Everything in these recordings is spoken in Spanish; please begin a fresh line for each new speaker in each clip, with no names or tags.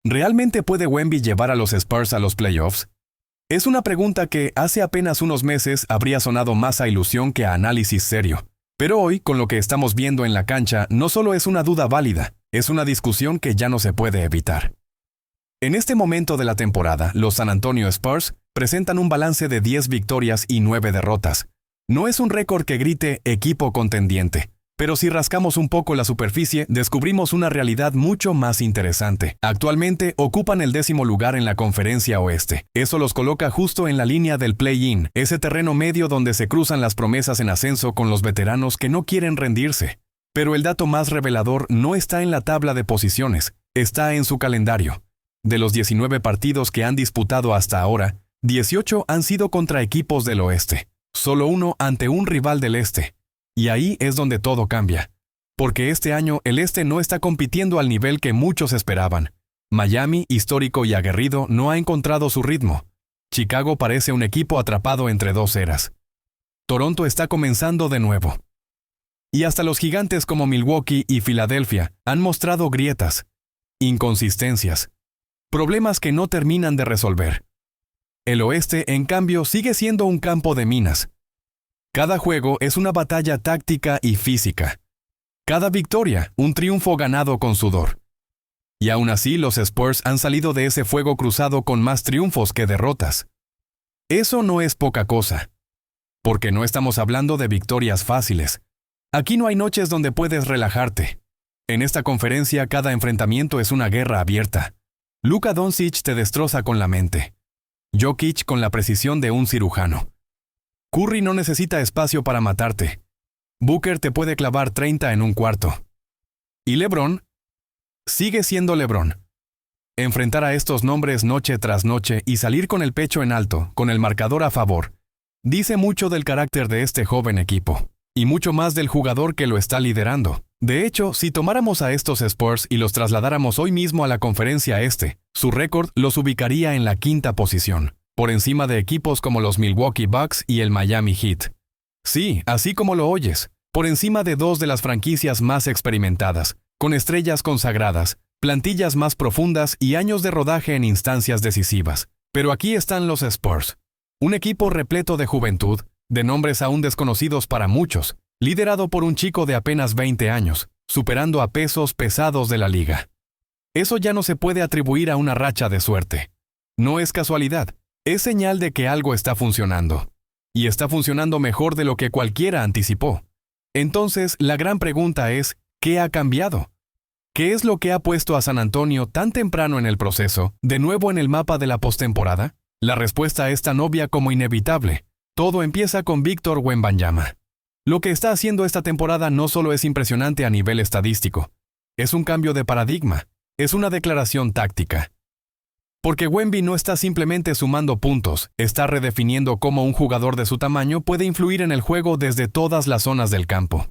¿Realmente puede Wemby llevar a los Spurs a los playoffs? Es una pregunta que hace apenas unos meses habría sonado más a ilusión que a análisis serio. Pero hoy, con lo que estamos viendo en la cancha, no solo es una duda válida, es una discusión que ya no se puede evitar. En este momento de la temporada, los San Antonio Spurs presentan un balance de 10 victorias y 9 derrotas. No es un récord que grite equipo contendiente, pero si rascamos un poco la superficie, descubrimos una realidad mucho más interesante. Actualmente ocupan el 10º lugar en la Conferencia Oeste. Eso los coloca justo en la línea del play-in, ese terreno medio donde se cruzan las promesas en ascenso con los veteranos que no quieren rendirse. Pero el dato más revelador no está en la tabla de posiciones, está en su calendario. De los 19 partidos que han disputado hasta ahora, 18 han sido contra equipos del oeste, solo uno ante un rival del este. Y ahí es donde todo cambia. Porque este año el este no está compitiendo al nivel que muchos esperaban. Miami, histórico y aguerrido, no ha encontrado su ritmo. Chicago parece un equipo atrapado entre dos eras. Toronto está comenzando de nuevo. Y hasta los gigantes como Milwaukee y Filadelfia han mostrado grietas, inconsistencias, problemas que no terminan de resolver. El oeste, en cambio, sigue siendo un campo de minas. Cada juego es una batalla táctica y física. Cada victoria, un triunfo ganado con sudor. Y aún así, los Spurs han salido de ese fuego cruzado con más triunfos que derrotas. Eso no es poca cosa. Porque no estamos hablando de victorias fáciles. Aquí no hay noches donde puedes relajarte. En esta conferencia, cada enfrentamiento es una guerra abierta. Luka Doncic te destroza con la mente. Jokic con la precisión de un cirujano. Curry no necesita espacio para matarte. Booker te puede clavar 30 en un cuarto. ¿Y LeBron? Sigue siendo LeBron. Enfrentar a estos nombres noche tras noche y salir con el pecho en alto, con el marcador a favor, dice mucho del carácter de este joven equipo, y mucho más del jugador que lo está liderando. De hecho, si tomáramos a estos Spurs y los trasladáramos hoy mismo a la Conferencia Este, su récord los ubicaría en la 5ª posición, por encima de equipos como los Milwaukee Bucks y el Miami Heat. Sí, así como lo oyes, por encima de dos de las franquicias más experimentadas, con estrellas consagradas, plantillas más profundas y años de rodaje en instancias decisivas. Pero aquí están los Spurs, un equipo repleto de juventud, de nombres aún desconocidos para muchos, liderado por un chico de apenas 20 años, superando a pesos pesados de la liga. Eso ya no se puede atribuir a una racha de suerte. No es casualidad. Es señal de que algo está funcionando. Y está funcionando mejor de lo que cualquiera anticipó. Entonces, la gran pregunta es, ¿qué ha cambiado? ¿Qué es lo que ha puesto a San Antonio tan temprano en el proceso, de nuevo en el mapa de la postemporada? La respuesta es tan obvia como inevitable. Todo empieza con Víctor Wembanyama. Lo que está haciendo esta temporada no solo es impresionante a nivel estadístico. Es un cambio de paradigma. Es una declaración táctica. Porque Wemby no está simplemente sumando puntos, está redefiniendo cómo un jugador de su tamaño puede influir en el juego desde todas las zonas del campo.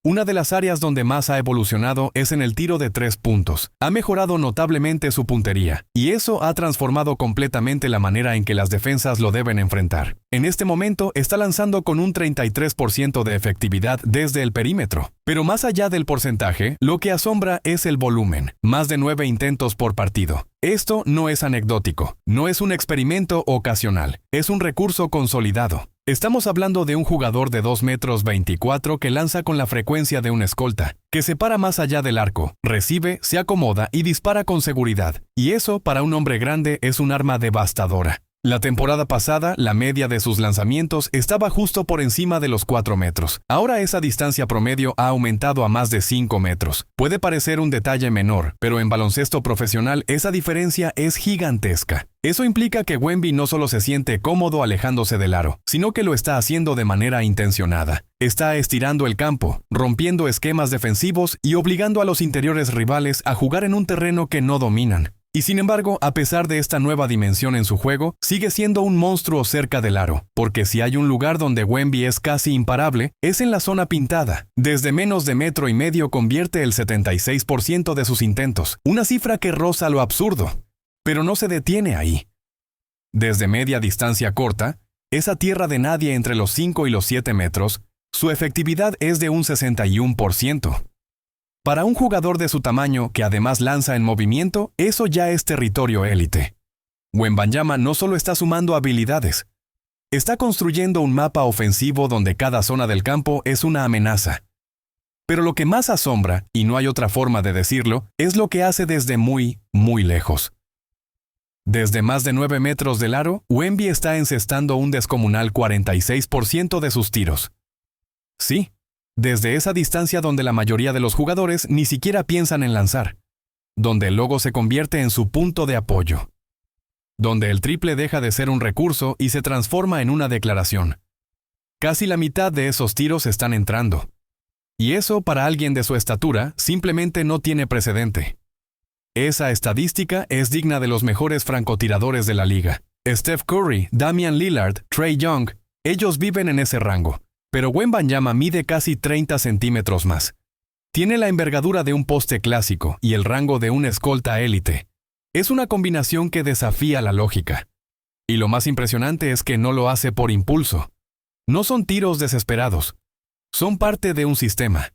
Una de las áreas donde más ha evolucionado es en el tiro de 3 puntos. Ha mejorado notablemente su puntería, y eso ha transformado completamente la manera en que las defensas lo deben enfrentar. En este momento está lanzando con un 33% de efectividad desde el perímetro. Pero más allá del porcentaje, lo que asombra es el volumen, más de 9 intentos por partido. Esto no es anecdótico, no es un experimento ocasional, es un recurso consolidado. Estamos hablando de un jugador de 2,24 m que lanza con la frecuencia de un escolta, que se para más allá del arco, recibe, se acomoda y dispara con seguridad. Y eso, para un hombre grande, es un arma devastadora. La temporada pasada, la media de sus lanzamientos estaba justo por encima de los 4 metros. Ahora esa distancia promedio ha aumentado a más de 5 metros. Puede parecer un detalle menor, pero en baloncesto profesional esa diferencia es gigantesca. Eso implica que Wemby no solo se siente cómodo alejándose del aro, sino que lo está haciendo de manera intencionada. Está estirando el campo, rompiendo esquemas defensivos y obligando a los interiores rivales a jugar en un terreno que no dominan. Y sin embargo, a pesar de esta nueva dimensión en su juego, sigue siendo un monstruo cerca del aro, porque si hay un lugar donde Wemby es casi imparable, es en la zona pintada. Desde menos de 1,5 metros convierte el 76% de sus intentos, una cifra que roza lo absurdo. Pero no se detiene ahí. Desde media distancia corta, esa tierra de nadie entre los 5 y los 7 metros, su efectividad es de un 61%. Para un jugador de su tamaño que además lanza en movimiento, eso ya es territorio élite. Wembanyama no solo está sumando habilidades, está construyendo un mapa ofensivo donde cada zona del campo es una amenaza. Pero lo que más asombra, y no hay otra forma de decirlo, es lo que hace desde muy, muy lejos. Desde más de 9 metros del aro, Wemby está encestando un descomunal 46% de sus tiros. Sí, desde esa distancia donde la mayoría de los jugadores ni siquiera piensan en lanzar, donde el logo se convierte en su punto de apoyo, donde el triple deja de ser un recurso y se transforma en una declaración. Casi la mitad de esos tiros están entrando. Y eso, para alguien de su estatura, simplemente no tiene precedente. Esa estadística es digna de los mejores francotiradores de la liga. Steph Curry, Damian Lillard, Trae Young, ellos viven en ese rango. Pero Wembanyama mide casi 30 centímetros más. Tiene la envergadura de un poste clásico y el rango de un escolta élite. Es una combinación que desafía la lógica. Y lo más impresionante es que no lo hace por impulso. No son tiros desesperados. Son parte de un sistema,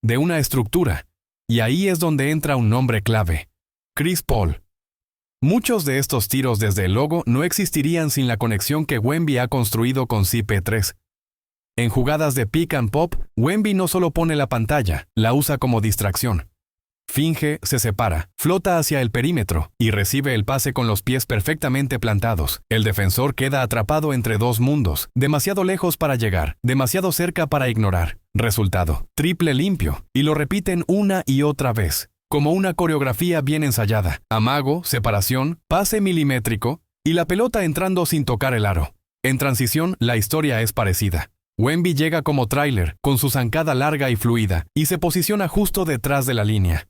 de una estructura. Y ahí es donde entra un nombre clave: Chris Paul. Muchos de estos tiros desde el logo no existirían sin la conexión que Wemby ha construido con CP3. En jugadas de pick and pop, Wemby no solo pone la pantalla, la usa como distracción. Finge, se separa, flota hacia el perímetro y recibe el pase con los pies perfectamente plantados. El defensor queda atrapado entre dos mundos, demasiado lejos para llegar, demasiado cerca para ignorar. Resultado: triple limpio, y lo repiten una y otra vez, como una coreografía bien ensayada. Amago, separación, pase milimétrico, y la pelota entrando sin tocar el aro. En transición, la historia es parecida. Wemby llega como tráiler, con su zancada larga y fluida, y se posiciona justo detrás de la línea.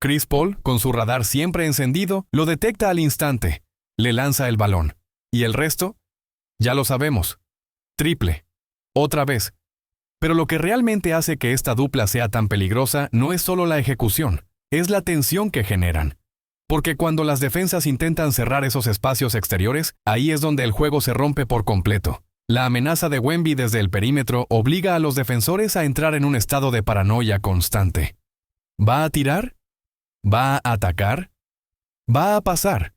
Chris Paul, con su radar siempre encendido, lo detecta al instante, le lanza el balón. ¿Y el resto? Ya lo sabemos. Triple. Otra vez. Pero lo que realmente hace que esta dupla sea tan peligrosa no es solo la ejecución, es la tensión que generan. Porque cuando las defensas intentan cerrar esos espacios exteriores, ahí es donde el juego se rompe por completo. La amenaza de Wemby desde el perímetro obliga a los defensores a entrar en un estado de paranoia constante. ¿Va a tirar? ¿Va a atacar? ¿Va a pasar?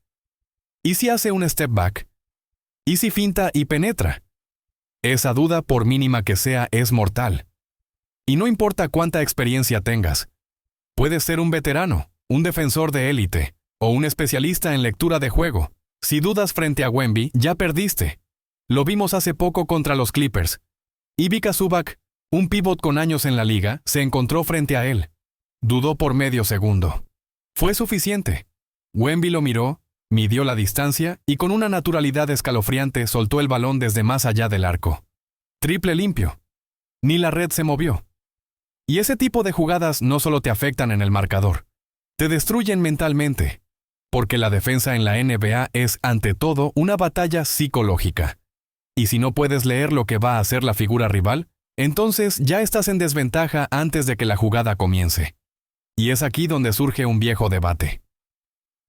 ¿Y si hace un step back? ¿Y si finta y penetra? Esa duda, por mínima que sea, es mortal. Y no importa cuánta experiencia tengas. Puedes ser un veterano, un defensor de élite, o un especialista en lectura de juego. Si dudas frente a Wemby, ya perdiste. Lo vimos hace poco contra los Clippers. Ivica Zubac, un pívot con años en la liga, se encontró frente a él. Dudó por medio segundo. Fue suficiente. Wemby lo miró, midió la distancia y con una naturalidad escalofriante soltó el balón desde más allá del arco. Triple limpio. Ni la red se movió. Y ese tipo de jugadas no solo te afectan en el marcador, te destruyen mentalmente, porque la defensa en la NBA es, ante todo, una batalla psicológica. Y si no puedes leer lo que va a hacer la figura rival, entonces ya estás en desventaja antes de que la jugada comience. Y es aquí donde surge un viejo debate.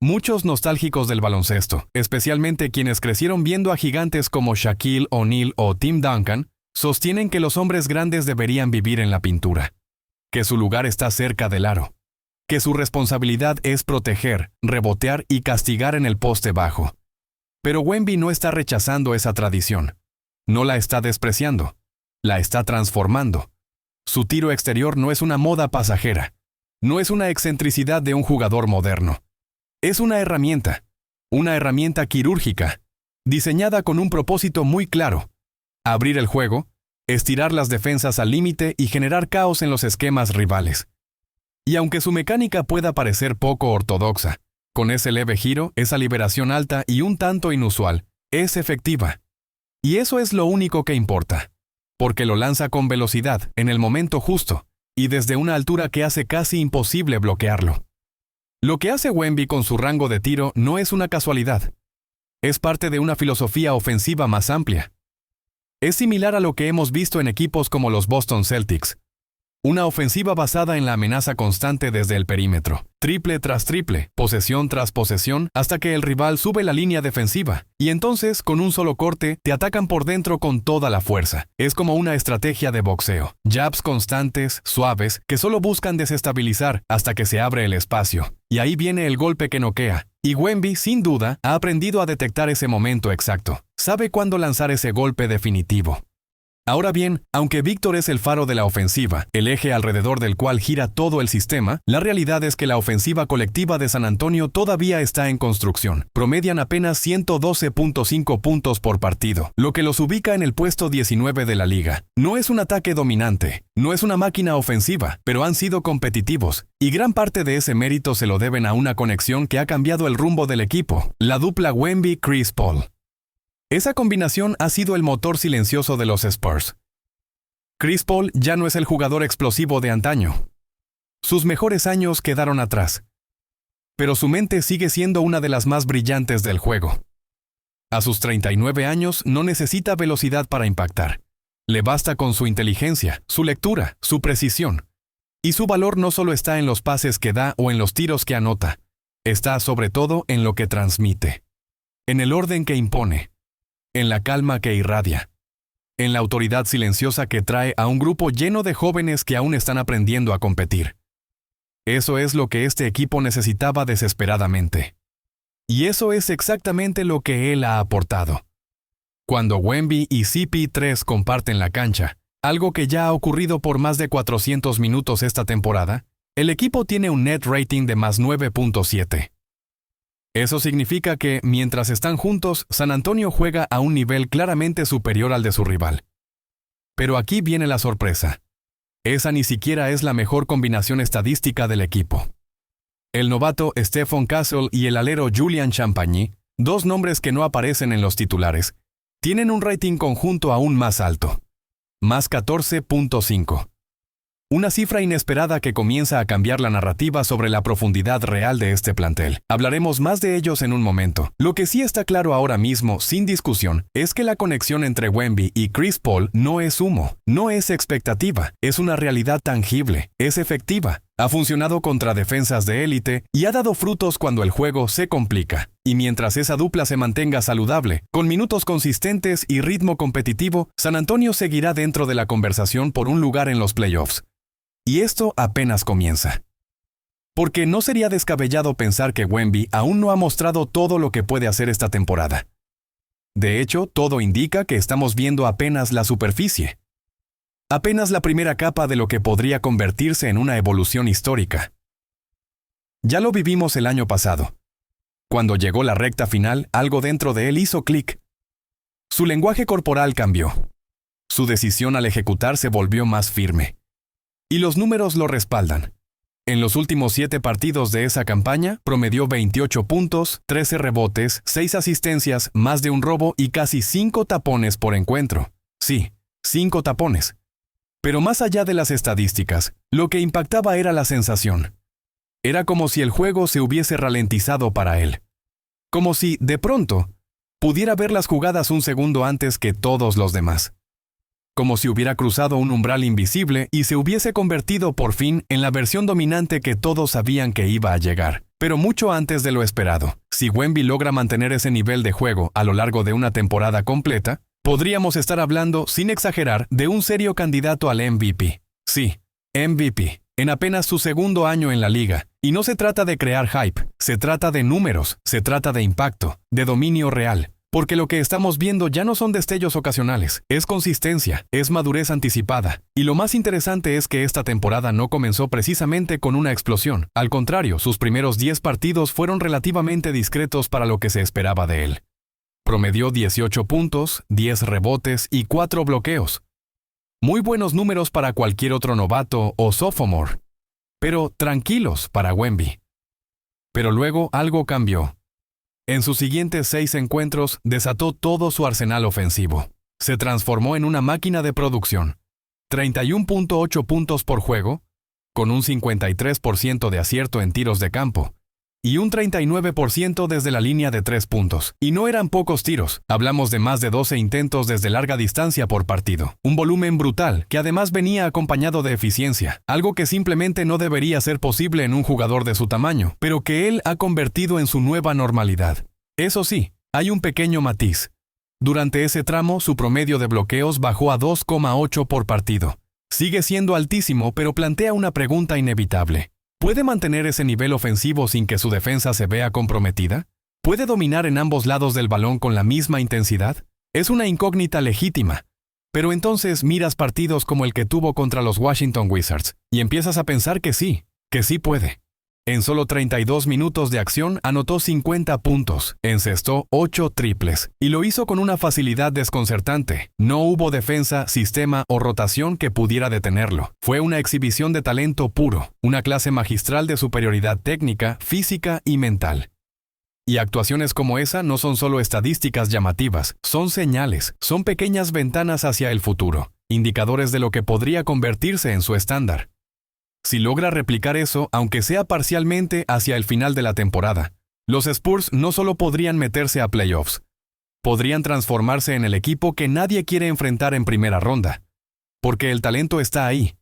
Muchos nostálgicos del baloncesto, especialmente quienes crecieron viendo a gigantes como Shaquille O'Neal o Tim Duncan, sostienen que los hombres grandes deberían vivir en la pintura, que su lugar está cerca del aro, que su responsabilidad es proteger, rebotear y castigar en el poste bajo. Pero Wemby no está rechazando esa tradición, no la está despreciando, la está transformando. Su tiro exterior no es una moda pasajera. No es una excentricidad de un jugador moderno. Es una herramienta quirúrgica, diseñada con un propósito muy claro: abrir el juego, estirar las defensas al límite y generar caos en los esquemas rivales. Y aunque su mecánica pueda parecer poco ortodoxa, con ese leve giro, esa liberación alta y un tanto inusual, es efectiva. Y eso es lo único que importa, porque lo lanza con velocidad, en el momento justo, y desde una altura que hace casi imposible bloquearlo. Lo que hace Wemby con su rango de tiro no es una casualidad. Es parte de una filosofía ofensiva más amplia. Es similar a lo que hemos visto en equipos como los Boston Celtics. Una ofensiva basada en la amenaza constante desde el perímetro, triple tras triple, posesión tras posesión, hasta que el rival sube la línea defensiva, y entonces, con un solo corte, te atacan por dentro con toda la fuerza. Es como una estrategia de boxeo. Jabs constantes, suaves, que solo buscan desestabilizar hasta que se abre el espacio. Y ahí viene el golpe que noquea. Y Wemby, sin duda, ha aprendido a detectar ese momento exacto. Sabe cuándo lanzar ese golpe definitivo. Ahora bien, aunque Víctor es el faro de la ofensiva, el eje alrededor del cual gira todo el sistema, la realidad es que la ofensiva colectiva de San Antonio todavía está en construcción. Promedian apenas 112.5 puntos por partido, lo que los ubica en el puesto 19 de la liga. No es un ataque dominante, no es una máquina ofensiva, pero han sido competitivos, y gran parte de ese mérito se lo deben a una conexión que ha cambiado el rumbo del equipo, la dupla Wemby-Chris Paul. Esa combinación ha sido el motor silencioso de los Spurs. Chris Paul ya no es el jugador explosivo de antaño. Sus mejores años quedaron atrás. Pero su mente sigue siendo una de las más brillantes del juego. A sus 39 años no necesita velocidad para impactar. Le basta con su inteligencia, su lectura, su precisión. Y su valor no solo está en los pases que da o en los tiros que anota. Está sobre todo en lo que transmite. En el orden que impone. En la calma que irradia, en la autoridad silenciosa que trae a un grupo lleno de jóvenes que aún están aprendiendo a competir. Eso es lo que este equipo necesitaba desesperadamente. Y eso es exactamente lo que él ha aportado. Cuando Wemby y CP3 comparten la cancha, algo que ya ha ocurrido por más de 400 minutos esta temporada, el equipo tiene un net rating de más 9.7. Eso significa que, mientras están juntos, San Antonio juega a un nivel claramente superior al de su rival. Pero aquí viene la sorpresa. Esa ni siquiera es la mejor combinación estadística del equipo. El novato Stephon Castle y el alero Julian Champagny, dos nombres que no aparecen en los titulares, tienen un rating conjunto aún más alto. Más 14.5. Una cifra inesperada que comienza a cambiar la narrativa sobre la profundidad real de este plantel. Hablaremos más de ellos en un momento. Lo que sí está claro ahora mismo, sin discusión, es que la conexión entre Wemby y Chris Paul no es humo, no es expectativa, es una realidad tangible, es efectiva. Ha funcionado contra defensas de élite y ha dado frutos cuando el juego se complica. Y mientras esa dupla se mantenga saludable, con minutos consistentes y ritmo competitivo, San Antonio seguirá dentro de la conversación por un lugar en los playoffs. Y esto apenas comienza. Porque no sería descabellado pensar que Wemby aún no ha mostrado todo lo que puede hacer esta temporada. De hecho, todo indica que estamos viendo apenas la superficie. Apenas la primera capa de lo que podría convertirse en una evolución histórica. Ya lo vivimos el año pasado. Cuando llegó la recta final, algo dentro de él hizo clic. Su lenguaje corporal cambió. Su decisión al ejecutar se volvió más firme. Y los números lo respaldan. En los últimos 7 partidos de esa campaña, promedió 28 puntos, 13 rebotes, 6 asistencias, más de un robo y casi 5 tapones por encuentro. Sí, 5 tapones. Pero más allá de las estadísticas, lo que impactaba era la sensación. Era como si el juego se hubiese ralentizado para él. Como si, de pronto, pudiera ver las jugadas un segundo antes que todos los demás. Como si hubiera cruzado un umbral invisible y se hubiese convertido por fin en la versión dominante que todos sabían que iba a llegar. Pero mucho antes de lo esperado. Si Wemby logra mantener ese nivel de juego a lo largo de una temporada completa, podríamos estar hablando, sin exagerar, de un serio candidato al MVP. Sí, MVP, en apenas su segundo año en la liga. Y no se trata de crear hype, se trata de números, se trata de impacto, de dominio real. Porque lo que estamos viendo ya no son destellos ocasionales, es consistencia, es madurez anticipada. Y lo más interesante es que esta temporada no comenzó precisamente con una explosión. Al contrario, sus primeros 10 partidos fueron relativamente discretos para lo que se esperaba de él. Promedió 18 puntos, 10 rebotes y 4 bloqueos. Muy buenos números para cualquier otro novato o sophomore. Pero tranquilos para Wemby. Pero luego algo cambió. En sus siguientes 6 encuentros, desató todo su arsenal ofensivo. Se transformó en una máquina de producción. 31.8 puntos por juego, con un 53% de acierto en tiros de campo, y un 39% desde la línea de 3 puntos. Y no eran pocos tiros, hablamos de más de 12 intentos desde larga distancia por partido. Un volumen brutal, que además venía acompañado de eficiencia, algo que simplemente no debería ser posible en un jugador de su tamaño, pero que él ha convertido en su nueva normalidad. Eso sí, hay un pequeño matiz. Durante ese tramo, su promedio de bloqueos bajó a 2,8 por partido. Sigue siendo altísimo, pero plantea una pregunta inevitable. ¿Puede mantener ese nivel ofensivo sin que su defensa se vea comprometida? ¿Puede dominar en ambos lados del balón con la misma intensidad? Es una incógnita legítima. Pero entonces miras partidos como el que tuvo contra los Washington Wizards y empiezas a pensar que sí puede. En solo 32 minutos de acción anotó 50 puntos, encestó 8 triples y lo hizo con una facilidad desconcertante. No hubo defensa, sistema o rotación que pudiera detenerlo. Fue una exhibición de talento puro, una clase magistral de superioridad técnica, física y mental. Y actuaciones como esa no son solo estadísticas llamativas, son señales, son pequeñas ventanas hacia el futuro, indicadores de lo que podría convertirse en su estándar. Si logra replicar eso, aunque sea parcialmente hacia el final de la temporada, los Spurs no solo podrían meterse a playoffs, podrían transformarse en el equipo que nadie quiere enfrentar en primera ronda, porque el talento está ahí.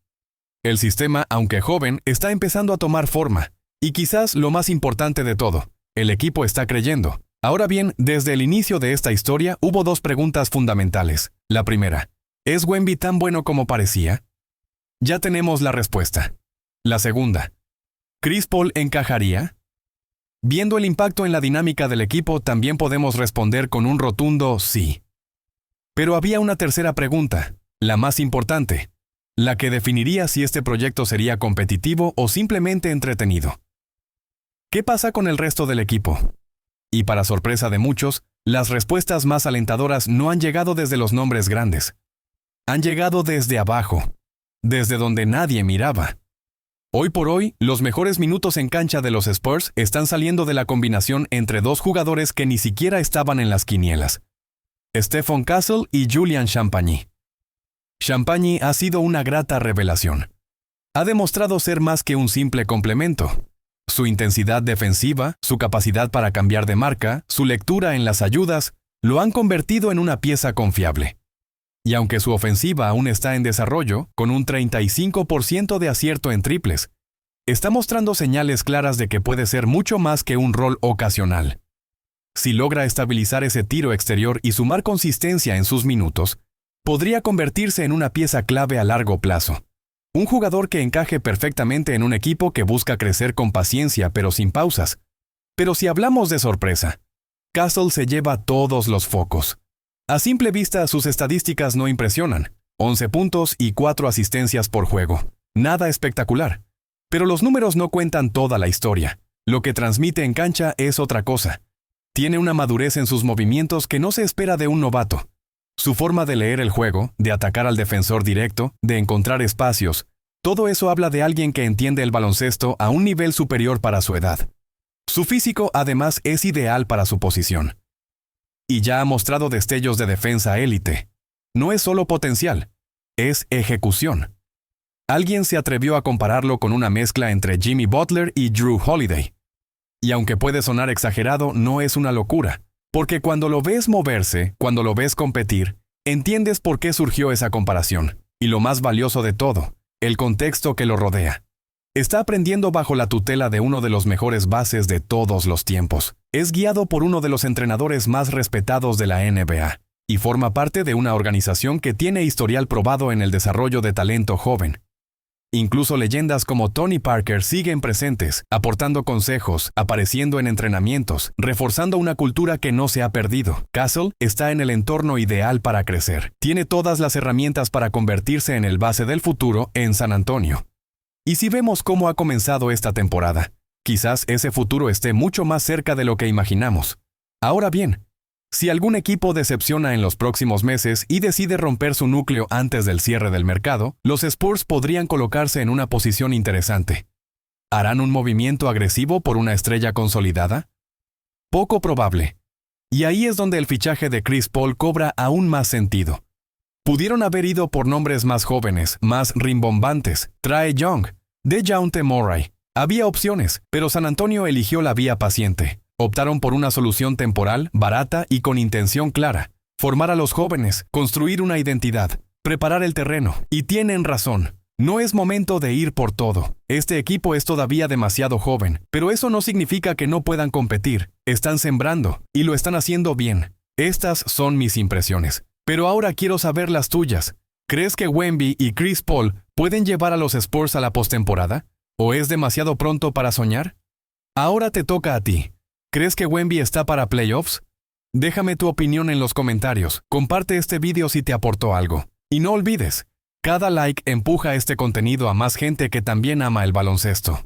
El sistema, aunque joven, está empezando a tomar forma, y quizás lo más importante de todo, el equipo está creyendo. Ahora bien, desde el inicio de esta historia hubo dos preguntas fundamentales. La primera, ¿es Wemby tan bueno como parecía? Ya tenemos la respuesta. La segunda, ¿Chris Paul encajaría? Viendo el impacto en la dinámica del equipo, también podemos responder con un rotundo sí. Pero había una tercera pregunta, la más importante, la que definiría si este proyecto sería competitivo o simplemente entretenido. ¿Qué pasa con el resto del equipo? Y para sorpresa de muchos, las respuestas más alentadoras no han llegado desde los nombres grandes. Han llegado desde abajo, desde donde nadie miraba. Hoy por hoy, los mejores minutos en cancha de los Spurs están saliendo de la combinación entre dos jugadores que ni siquiera estaban en las quinielas: Stephon Castle y Julian Champagnie. Champagnie ha sido una grata revelación. Ha demostrado ser más que un simple complemento. Su intensidad defensiva, su capacidad para cambiar de marca, su lectura en las ayudas, lo han convertido en una pieza confiable. Y aunque su ofensiva aún está en desarrollo, con un 35% de acierto en triples, está mostrando señales claras de que puede ser mucho más que un rol ocasional. Si logra estabilizar ese tiro exterior y sumar consistencia en sus minutos, podría convertirse en una pieza clave a largo plazo. Un jugador que encaje perfectamente en un equipo que busca crecer con paciencia pero sin pausas. Pero si hablamos de sorpresa, Castle se lleva todos los focos. A simple vista, sus estadísticas no impresionan. 11 puntos y 4 asistencias por juego. Nada espectacular. Pero los números no cuentan toda la historia. Lo que transmite en cancha es otra cosa. Tiene una madurez en sus movimientos que no se espera de un novato. Su forma de leer el juego, de atacar al defensor directo, de encontrar espacios, todo eso habla de alguien que entiende el baloncesto a un nivel superior para su edad. Su físico, además, es ideal para su posición. Y ya ha mostrado destellos de defensa élite. No es solo potencial, es ejecución. Alguien se atrevió a compararlo con una mezcla entre Jimmy Butler y Jrue Holiday. Y aunque puede sonar exagerado, no es una locura, porque cuando lo ves moverse, cuando lo ves competir, entiendes por qué surgió esa comparación. Y lo más valioso de todo, el contexto que lo rodea. Está aprendiendo bajo la tutela de uno de los mejores bases de todos los tiempos. Es guiado por uno de los entrenadores más respetados de la NBA y forma parte de una organización que tiene historial probado en el desarrollo de talento joven. Incluso leyendas como Tony Parker siguen presentes, aportando consejos, apareciendo en entrenamientos, reforzando una cultura que no se ha perdido. Castle está en el entorno ideal para crecer. Tiene todas las herramientas para convertirse en el base del futuro en San Antonio. Y si vemos cómo ha comenzado esta temporada, quizás ese futuro esté mucho más cerca de lo que imaginamos. Ahora bien, si algún equipo decepciona en los próximos meses y decide romper su núcleo antes del cierre del mercado, los Spurs podrían colocarse en una posición interesante. ¿Harán un movimiento agresivo por una estrella consolidada? Poco probable. Y ahí es donde el fichaje de Chris Paul cobra aún más sentido. Pudieron haber ido por nombres más jóvenes, más rimbombantes: Trae Young, DeJounte Murray, Había opciones, pero San Antonio eligió la vía paciente. Optaron por una solución temporal, barata y con intención clara. Formar a los jóvenes, construir una identidad, preparar el terreno. Y tienen razón. No es momento de ir por todo. Este equipo es todavía demasiado joven, pero eso no significa que no puedan competir. Están sembrando, y lo están haciendo bien. Estas son mis impresiones. Pero ahora quiero saber las tuyas. ¿Crees que Wemby y Chris Paul pueden llevar a los Spurs a la postemporada? ¿O es demasiado pronto para soñar? Ahora te toca a ti. ¿Crees que Wemby está para playoffs? Déjame tu opinión en los comentarios. Comparte este video si te aportó algo. Y no olvides, cada like empuja este contenido a más gente que también ama el baloncesto.